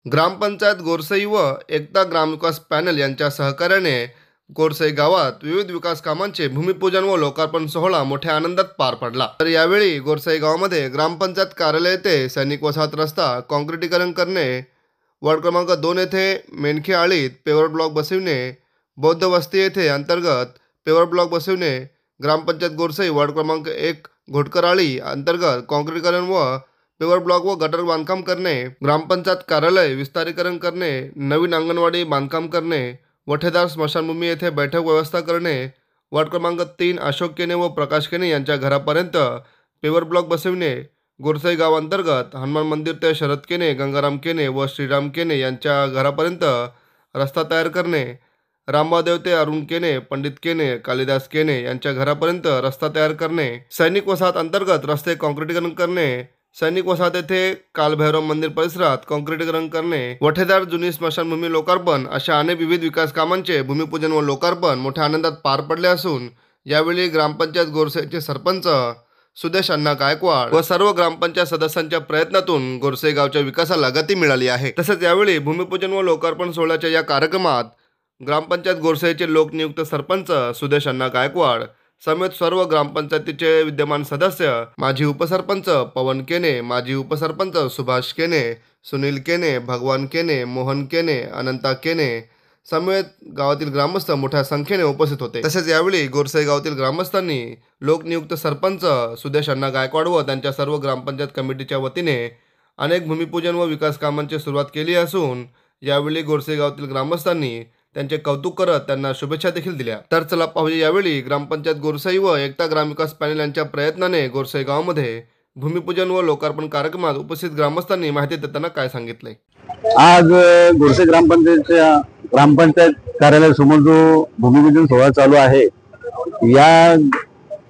ग्रामपंचायत गोरसई व एकता ग्रामविकास पॅनल यांच्या सहकार्याने गोरसई गावात विविध विकास कामांचे भूमिपूजन व लोकार्पण सोहळा मोठ्या आनंदात पार पडला। तर यावेळी गोरसई गावामध्ये ग्रामपंचायत कार्यालय येथे सैनिक वसाहत रस्ता काँक्रिटीकरण करणे, वार्ड क्रमांक 2 येथे मेणखे आळीत पेवर ब्लॉक बसविणे, बौद्ध वस्ती येथे अंतर्गत पेवर ब्लॉक बसविणे, ग्रामपंचायत गोरसई वार्ड क्रमांक 1 घोटकर आळी अंतर्गत काँक्रिटीकरण व पेवर ब्लॉक व गटर बांधकाम करणे, ग्रामपंचायत कार्यालय विस्तारीकरण करणे, नवीन अंगणवाडी बांधकाम करणे, वठेदार स्मशानभूमी येथे बैठक व्यवस्था करणे, वार्ड क्रमांक 3 अशोक केने व प्रकाश केने यांच्या घरापर्यंत पेवर ब्लॉक बसविणे, गोरसई गाव अंतर्गत हनुमान मंदिर ते शरद केने, गंगाराम केने व श्रीराम केने यांच्या घरापर्यंत रस्ता तयार करणे, रामबादेव ते अरुण केने, पंडित केने, कालिदास केने यांच्या घरापर्यंत रस्ता तयार करणे, सैनिक वसाहत अंतर्गत रस्ते काँक्रिटीकरण करणे, सैनिक वसाहत येथे कालभैरव मंदिर परिसरात काँक्रिटीकरण करणे, वठेदार जुनी स्मशानभूमी लोकार्पण अशा अनेक विविध विकास कामांचे भूमिपूजन व लोकार्पण मोठ्या आनंदात पार पडले असून यावेळी ग्रामपंचायत गोरसईचे सरपंच सुदेश अण्णा गायकवाड व सर्व ग्रामपंचायत सदस्यांच्या प्रयत्नातून गोरसई गावच्या विकासाला गती मिळाली आहे। तसेच यावेळी भूमिपूजन व लोकार्पण सोहळ्याच्या या कार्यक्रमात ग्रामपंचायत गोरसईचे लोकनियुक्त सरपंच सुदेश अण्णा गायकवाड समेत सर्व ग्रामपंचायतीचे विद्यमान सदस्य, माजी उपसरपंच पवन केने, माजी उपसरपंच सुभाष केने, सुनील केने, भगवान केने, मोहन केने, अनंता केने समेत गावातील ग्रामस्थ मोठ्या संख्येने उपस्थित होते। तसेच यावेळी गोरसई गावातील ग्रामस्थांनी लोकनियुक्त सरपंच सुदेश अण्णा गायकवाड व त्यांच्या सर्व ग्रामपंचायत कमिटीच्या वतीने अनेक भूमिपूजन व विकास कामांची सुरुवात केली असून यावेळी गोरसई गावातील ग्रामस्थांनी त्यांचे कौतुक करत त्यांना शुभेच्छा देखील दिल्या। तर चला पाहूया यावेळी ग्रामपंचायत गोरसई व एकता ग्रामविकास पॅनल यांच्या प्रयत्नाने गोरसई गावामध्ये भूमिपूजन व लोकार्पण कार्यक्रमात उपस्थित ग्रामस्थांनी माहिती देताना काय सांगितले। आज गोरसई ग्रामपंचायत कार्यालयासमोर जो भूमिपूजन सोहळा चालू आहे, या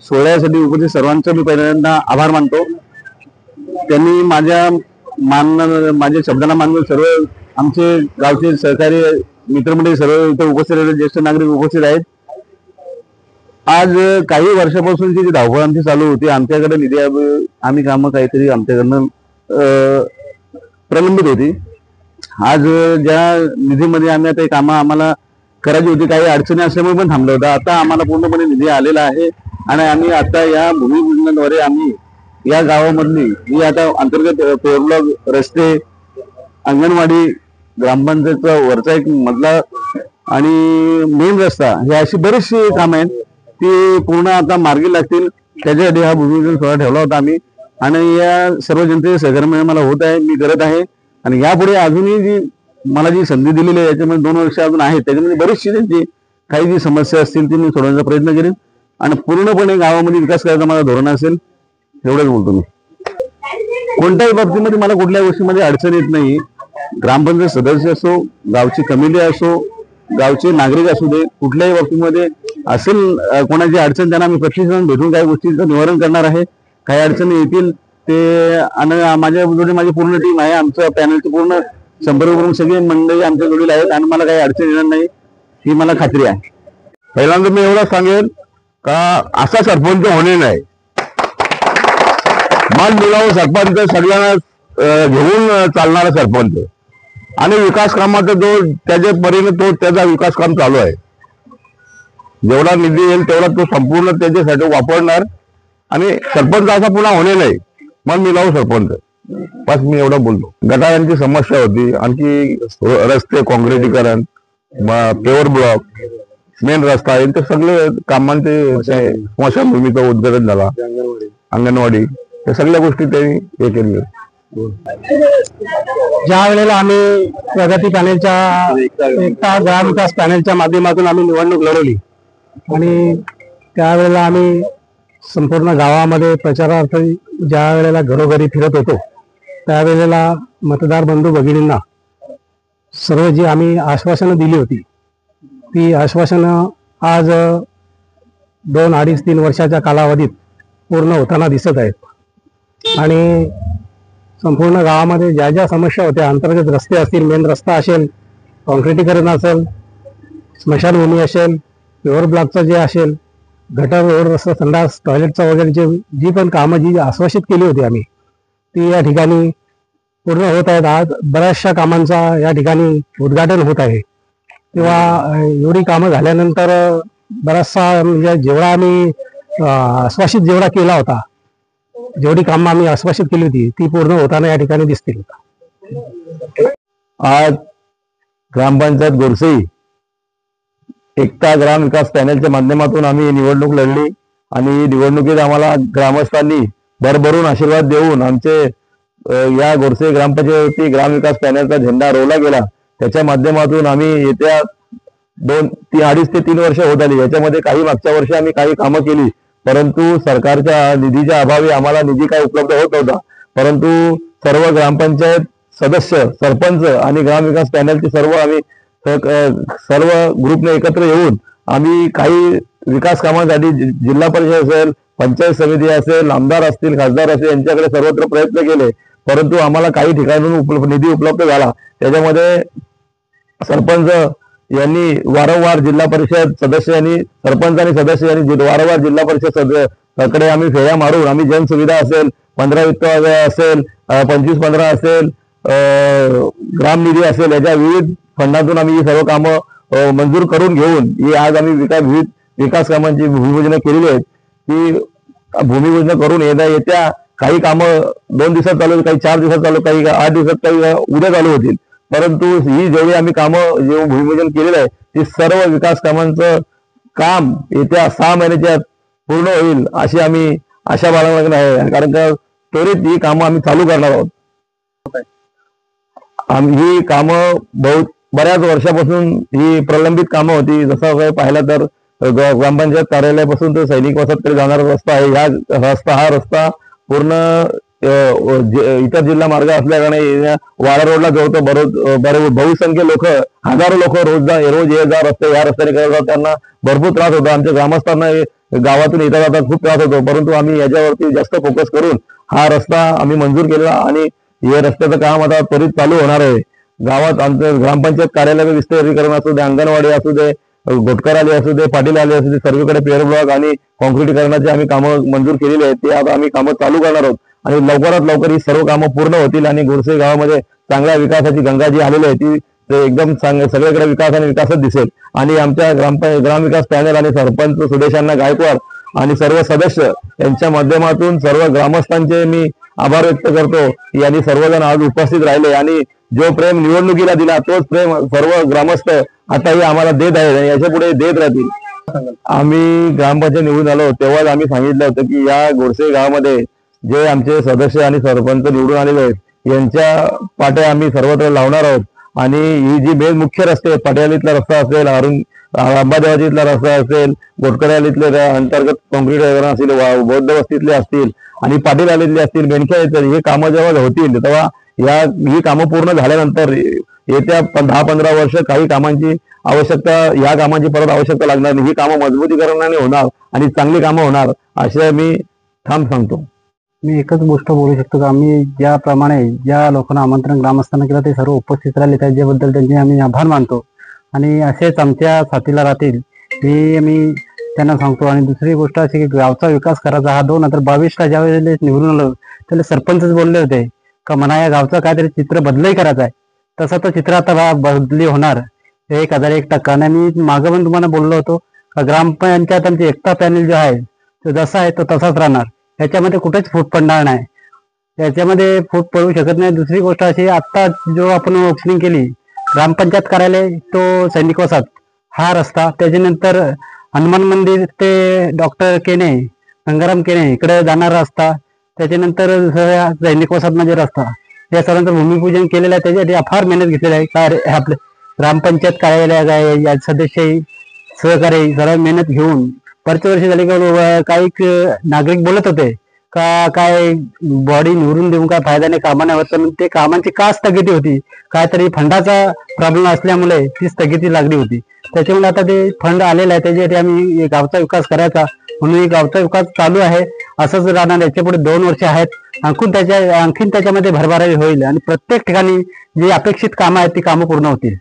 सोहळ्यासाठी उपस्थित सर्वांचा मी पहिल्यांदा आभार मानतो। त्यांनी माझ्या शब्दांना मानून सर्व आमचे गावचे सहकारी मित्रमंडळी सर्व इथे उपस्थित ज्येष्ठ नागरिक उपस्थित आहेत। आज काही वर्षापासून जी धावपळ आमची चालू होती, आमच्याकडे निधी आम्ही कामं काहीतरी आमच्याकडनं प्रलंबित होती। आज ज्या निधीमध्ये आम्ही आता कामं आम्हाला करायची होती, काही अडचणी असल्यामुळे पण थांबलं होतं। आता आम्हाला पूर्णपणे निधी आलेला आहे आणि आम्ही आता या भूमिपूजनाद्वारे आम्ही या गावामधली ही आता अंतर्गत पेवर ब्लॉक, रस्ते, अंगणवाडी, ग्रामपंचायतचा वरचा एक मधला आणि मेन रस्ता हे अशी बरीचशी कामं आहेत ती पूर्ण आता मार्गी लागतील। त्याच्यासाठी हा भूमिपूजन सोहळा ठेवला होता आम्ही आणि या सर्व जनतेचे सहकार्य मला होत आहे, मी करत आहे। आणि यापुढे अजूनही मला जी संधी दिलेली आहे याच्यामध्ये 2 वर्ष अजून आहेत, त्याच्यामध्ये बरीचशी त्यांची काही जी समस्या असतील ती मी सोडवण्याचा प्रयत्न करेन आणि पूर्णपणे गावामध्ये विकास करायचा माझा धोरण असेल, एवढंच बोलतो मी। कोणत्याही बाबतीमध्ये मला कुठल्या गोष्टीमध्ये अडचण येत नाही। ग्रामपंचायत सदस्य असो, गावची कमिटी असो, गावचे नागरिक असू दे, कुठल्याही बाबतीमध्ये असेल कोणाची अडचण त्यांना मी प्रत्यक्षात भेटून काही गोष्टींचं निवारण करणार आहे। काही अडचणी येतील ते आणि माझ्या जोडी माझी पूर्ण टीम आहे, आमचं पॅनलची पूर्ण संपर्क करून सगळी मंडळी आमच्या जोडीला आहेत आणि मला काही अडचण येणार नाही ही मला खात्री आहे। पहिल्यांदा मी एवढं सांगेन का असा सरपंच होणे नाही, मान मिळावं सरपंच सगळ्यांना घेऊन चालणारा सरपंच आणि विकास कामाचा जो त्याच्या परीने तो त्याचा विकास काम चालू आहे। जेवढा निधी येईल तेवढा तो संपूर्ण त्याच्यासाठी वापरणार आणि सरपंच असा पुन्हा होणे नाही, मन मिळावं सरपंच। बस मी एवढं बोलतो। गटारांची समस्या होती, आणखी रस्ते काँक्रिटीकरण, पेवर ब्लॉक, मेन रस्ता यांचे सगळे कामांचे स्मशानभूमीचं उद्घाटन झाला, अंगणवाडी या सगळ्या गोष्टी त्यांनी हे केली। ज्या वेळेला आम्ही प्रगती पॅनलच्या एकता ग्रामविकास पॅनलच्या माध्यमातून आम्ही निवडणूक लढवली आणि त्यावेळेला आम्ही संपूर्ण गावामध्ये प्रचारार्थ ज्या वेळेला घरोघरी फिरत होतो त्यावेळेला मतदार बंधू भगिनींना सर्व जी आम्ही आश्वासनं दिली होती ती आश्वासनं आज 2, 2.5, 3 वर्षाच्या कालावधीत पूर्ण होताना दिसत आहेत। आणि संपूर्ण गावामध्ये ज्या ज्या समस्या होत्या, अंतर्गत रस्ते असतील, मेन रस्ता असेल, काँक्रिटीकरण असेल, स्मशानभूमी असेल, पेवर ब्लॉकचं जे असेल, गटर, रोड, रस्ता, संडास, टॉयलेटचा वगैरे जी पण कामं जी आश्वासित केली होती आम्ही ती या ठिकाणी पूर्ण होत आहेत. आज बऱ्याचशा कामांचा या ठिकाणी उद्घाटन होत आहे. तेव्हा एवढी कामं झाल्यानंतर बराचसा म्हणजे जेवढा आम्ही आश्वासित जेवढा केला होता, जेवढी कामं आम्ही आश्वासित केली होती ती पूर्ण होताना या ठिकाणी दिसतील. आज ग्रामपंचायत गोरसई एकता ग्राम विकास पॅनलच्या माध्यमातून आम्ही निवडणूक लढली आणि निवडणुकीत आम्हाला ग्रामस्थांनी भरभरून आशीर्वाद देऊन आमचे या गोरसई ग्रामपंचायती ग्राम विकास पॅनलचा झेंडा रोवला गेला. त्याच्या माध्यमातून आम्ही येत्या 2-2.5 ते 3 वर्ष होत आली. याच्यामध्ये काही मागच्या वर्षी आम्ही काही कामं केली, परंतु सरकारच्या निधीच्या अभावी आम्हाला निधी काही उपलब्ध होत नव्हता. परंतु सर्व ग्रामपंचायत सदस्य, सरपंच आणि ग्रामविकास पॅनलचे सर्व ग्रुपने एकत्र येऊन आम्ही काही विकास कामांसाठी जिल्हा परिषद असेल, पंचायत समिती असेल, आमदार असतील, खासदार असतील यांच्याकडे सर्वत्र प्रयत्न केले, परंतु आम्हाला काही ठिकाणून निधी उपलब्ध झाला. त्याच्यामध्ये सरपंच यांनी वारंवार जिल्हा परिषद सदस्यांनी, सरपंच आणि सदस्य यांनी वारंवार जिल्हा परिषद सदस्याकडे आम्ही फेऱ्या मारून आम्ही जनसुविधा असेल, 15 वित्त असेल, 25-15 असेल, ग्रामनिधी असेल, याच्या विविध फंडातून आम्ही ही सर्व कामं मंजूर करून घेऊन ही आज आम्ही विविध विकास कामांची भूमिपूजन केलेली आहेत. ही भूमिपूजन करून येत्या काही कामं 2 दिवसात चालू, काही 4 दिवसात चालू, काही 8 दिवसात, काही उद्या चालू होतील. परंतु ही जेवढी आम्ही कामं जे भूमिपूजन केलेलं आहे ती सर्व विकास कामांचं काम येत्या 6 महिन्याच्या पूर्ण होईल अशी आम्ही आशा बाळगणार आहे. कारण का त्वरित ही कामं आम्ही चालू करणार आहोत. ही कामं बऱ्याच वर्षापासून ही प्रलंबित कामं होती. जसं पाहिलं तर ग्रामपंचायत कार्यालयापासून तर सैनिक वसाहतकडे जाणारा रस्ता आहे. हा रस्ता पूर्ण इतर जिल्हा मार्ग असल्याकारणे वाडा रोडला जोडतो. बहुसंख्य लोक, हजारो लोक रोज ये जा रस्ते या रस्त्याने करत, त्यांना भरपूर त्रास होतो. आमच्या ग्रामस्थांना गावातून येता जाता खूप त्रास होतो. परंतु आम्ही याच्यावरती जास्त फोकस करून हा रस्ता आम्ही मंजूर केला आणि हे रस्त्याचं काम आता त्वरित चालू होणार आहे. गावात आमचं ग्रामपंचायत कार्यालय विस्तारीकरण असू दे, अंगणवाडी असू दे, घोटकर आले असू दे, पाटील आले असू दे, सर्वीकडे पेअर ब्लॉक आणि कॉन्क्रिटीकरणाची आम्ही कामं मंजूर केलेली आहेत. ते आता आम्ही कामं चालू करणार आहोत आणि लवकरात लवकर ही सर्व कामं पूर्ण होतील आणि गोरसई गावामध्ये चांगल्या विकासाची गंगा जी आलेली आहे ती एकदम सगळीकडे विकास आणि विकासच दिसेल. आणि आमच्या ग्रामविकास पॅनल आणि सरपंच सुदेशांना गायकवाड आणि सर्व सदस्य यांच्या माध्यमातून सर्व ग्रामस्थांचे मी आभार व्यक्त करतो. यांनी सर्वजण आज उपस्थित राहिले आणि जो प्रेम निवडणुकीला दिला तोच प्रेम सर्व ग्रामस्थ आताही आम्हाला देत आहेत, याच्या पुढे देत राहतील. आम्ही ग्रामपंचायत निवडून आलो तेव्हाच आम्ही सांगितलं होतं की या गोरसई गावामध्ये जे आमचे सदस्य आणि सरपंच निवडून आलेले आहेत यांच्या पाट्या आम्ही सर्वत्र लावणार आहोत. आणि ही जी मेन मुख्य रस्ते आहेत, पाटीलीतला रस्ता असेल, अंबादेवाजीतला रस्ता असेल, घोटकऱ्यालीतले अंतर्गत कॉन्क्रीटीकरण असतील, बौद्ध वस्तीतले असतील आणि पाटील आलीतले असतील, बेनख्या हे कामं जेव्हा होतील तेव्हा ही कामं पूर्ण झाल्यानंतर येत्या 10-15 वर्ष काही कामांची परत आवश्यकता लागणार नाही. ही कामं मजबूतीकरणाने होणार आणि चांगली कामं होणार असं मी ठाम सांगतो. मी एकच गोष्ट बोलू शकतो की आम्ही ज्याप्रमाणे ज्या लोकांना आमंत्रण ग्रामस्थांना केलं ते सर्व उपस्थित राहिले त्याच्याबद्दल त्यांचे आम्ही आभार मानतो आणि असेच आमच्या साथीला राहतील हे मी त्यांना सांगतो. आणि दुसरी गोष्ट अशी की गावचा विकास करायचा हा 2022ला ज्यावेळेस निवडून आलो त्याला सरपंचच बोलले होते का म्हणा या गावचं काहीतरी चित्र बदलही करायचं आहे. तसं तर चित्र आता बदली होणार 1001%. आणि मी मागं पण तुम्हाला बोललो होतो का ग्रामपंचायत आमची एकता पॅनल जो आहे तो जसा आहे तो तसाच राहणार. याच्यामध्ये कुठेच फूट पडणार नाही, याच्यामध्ये फूट पडू शकत नाही. दुसरी गोष्ट अशी आत्ता जो आपण ओपनिंग केली ग्रामपंचायत कार्यालय तो सैनिक वसाहत हा रस्ता, त्याच्यानंतर हनुमान मंदिर ते डॉक्टर केने, गंगाराम केने इकडे जाणारा रस्ता, त्याच्यानंतर सैनिक वसाहत म्हणजे रस्ता, या सर्वांचं भूमिपूजन केलेलं आहे. त्याच्यासाठी अफार मेहनत घेतलेली आहे. काय आपले ग्रामपंचायत कार्यालय या सदस्य सहकारी सर्व मेहनत घेऊन बरेच वर्ष झाली का काही नागरिक बोलत होते का काय बॉडी निवडून देऊन काय फायदा नाही, कामा नाही होत. पण ते कामांची का स्थगिती होती, काहीतरी फंडाचा प्रॉब्लेम असल्यामुळे ती स्थगिती लागली होती. त्याच्यामुळे आता ते फंड आलेला आहे, त्याच्यासाठी आम्ही गावचा विकास करायचा म्हणून गावचा विकास चालू आहे. असंच राहणार. याच्या पुढे 2 वर्ष आहेत, आणखीन त्याच्यामध्ये भरभराटी होईल आणि प्रत्येक ठिकाणी जी अपेक्षित कामं आहेत ती कामं पूर्ण होतील.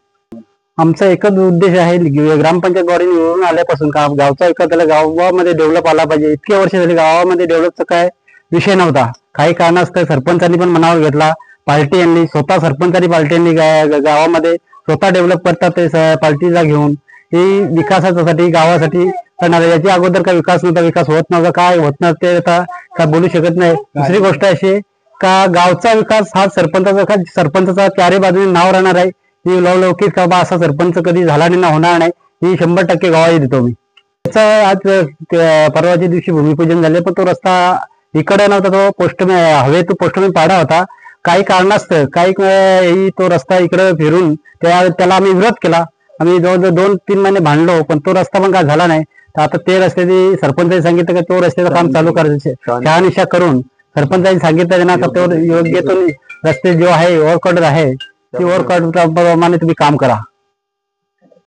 आमचा एकच उद्देश आहे ग्रामपंचायत बॉडी निवडून आल्यापासून गावचा विकास त्याला गावामध्ये डेव्हलप आला पाहिजे. इतके वर्ष झाली गावामध्ये डेव्हलपचा काय विषय नव्हता. काही कारणास्तव सरपंचांनी पण मनावर घेतला पार्टी आणली, स्वतः सरपंचांनी पार्टी आणली, गावामध्ये स्वतः डेव्हलप करतात ते पार्टीला घेऊन ही विकासासाठी गावासाठी करणार. याची अगोदर काय विकास नव्हता, विकास होत नव्हता, काय होत नव्हतं ते आता काय बोलू शकत नाही. दुसरी गोष्ट अशी का गावचा विकास हा सरपंचाचा चारी बाजूने नाव राहणार आहे. ही लवलौकिक बाबा असा सरपंच कधी झाला नाही ना होणार नाही, ही 100% ग्वाही देतो मी. त्याचा आज परवाच्या दिवशी भूमिपूजन झाले, पण तो रस्ता इकडे नव्हता, तो पोस्टमॅन हवे तो पोस्टमॅन पाडा होता. काही कारणास्तव तो रस्ता इकडे फिरून त्याला आम्ही विरोध केला. आम्ही जवळजवळ 2-3 महिने भांडलो, पण तो रस्ता पण काय झाला नाही. तर आता ते रस्त्याची सरपंचांनी सांगितलं की तो रस्त्याचं काम चालू करायचं, शहानिशा करून सरपंचांनी सांगितलं ना तर तो योग्य तो रस्ते जो आहे ओव्हरकट आहे, ती ओव्हरकट प्रमाणे तुम्ही काम करा.